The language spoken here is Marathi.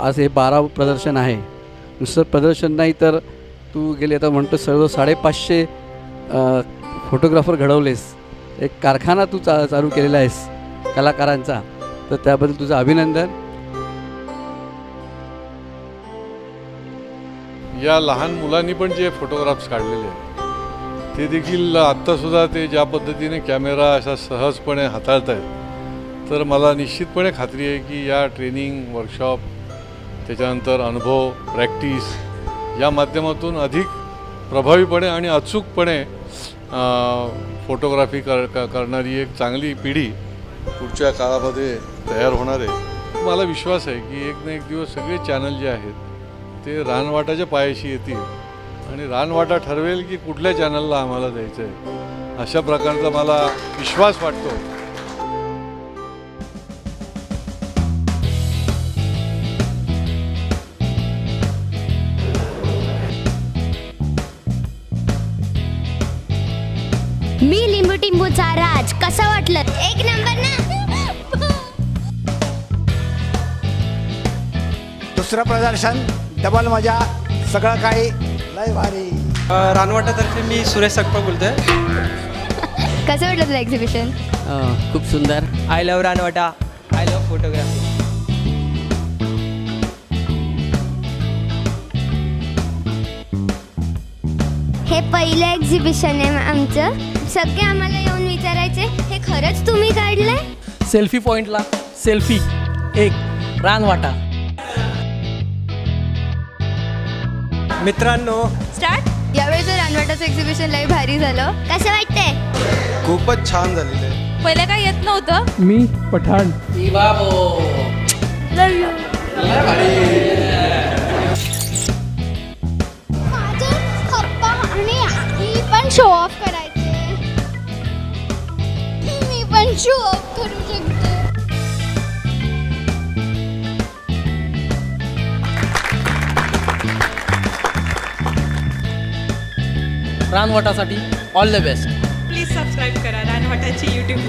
आज हे 12 प्रदर्शन आहे. नुसतं प्रदर्शन नाही तर तू गेले आता म्हणतो सर्व 550 फोटोग्राफर घडवलेस. एक कारखाना तू चालू केलेला आहेस कलाकारांचा, तर त्याबद्दल तुझं अभिनंदन. या लहान मुलांनी पण जे फोटोग्राफ्स काढलेले आहेत ते देखील आत्तासुद्धा ते ज्या पद्धतीने कॅमेरा असा सहजपणे हाताळत आहेत, तर मला निश्चितपणे खात्री आहे की या ट्रेनिंग वर्कशॉप त्याच्यानंतर अनुभव प्रॅक्टिस या माध्यमातून अधिक प्रभावीपणे आणि अचूकपणे फोटोग्राफी करणारी एक चांगली पिढी पुढच्या काळामध्ये तयार होणार आहे. मला विश्वास आहे की एक ना एक दिवस सगळे चॅनल जे आहेत ते रानवाटाच्या पायाशी येतील आणि रानवाटा ठरवेल की कुठल्या चॅनलला आम्हाला द्यायचं आहे, अशा प्रकारचा मला विश्वास वाटतो. मी लिंबू टिंबूचा राज कसं वाटलं? एक नंबर ना. दुसरं प्रदर्शन डबल मजा, सगळं काही लय भारी. रानवाटातर्फे मी सुरेश सकपाळ बोलतोय. कसं वाटलं तुला एक्झिबिशन? खूप सुंदर. I love Ranvata, I love photography. हे पहिलं एक्झिबिशन आहे आमचं. सगळे आम्हाला येऊन विचारायचे हे खरंच तुम्ही काढलंय? सेल्फी पॉइंटला सेल्फी एक रानवाटा. मित्रांनो स्टार्ट. यावेळेचं रानवाटाचं एक्झिबिशन लय भारी झालं. कसं वाटतंय? खूपच छान झालेलं आहे. पहिलं काय येत नव्हतं. मी पठाण. पण शो ऑफ करायचे. मी पण शो ऑफ करू शकते. रानवाटासाठी all the best. Please subscribe करा रानवाटाची यूट्यूब.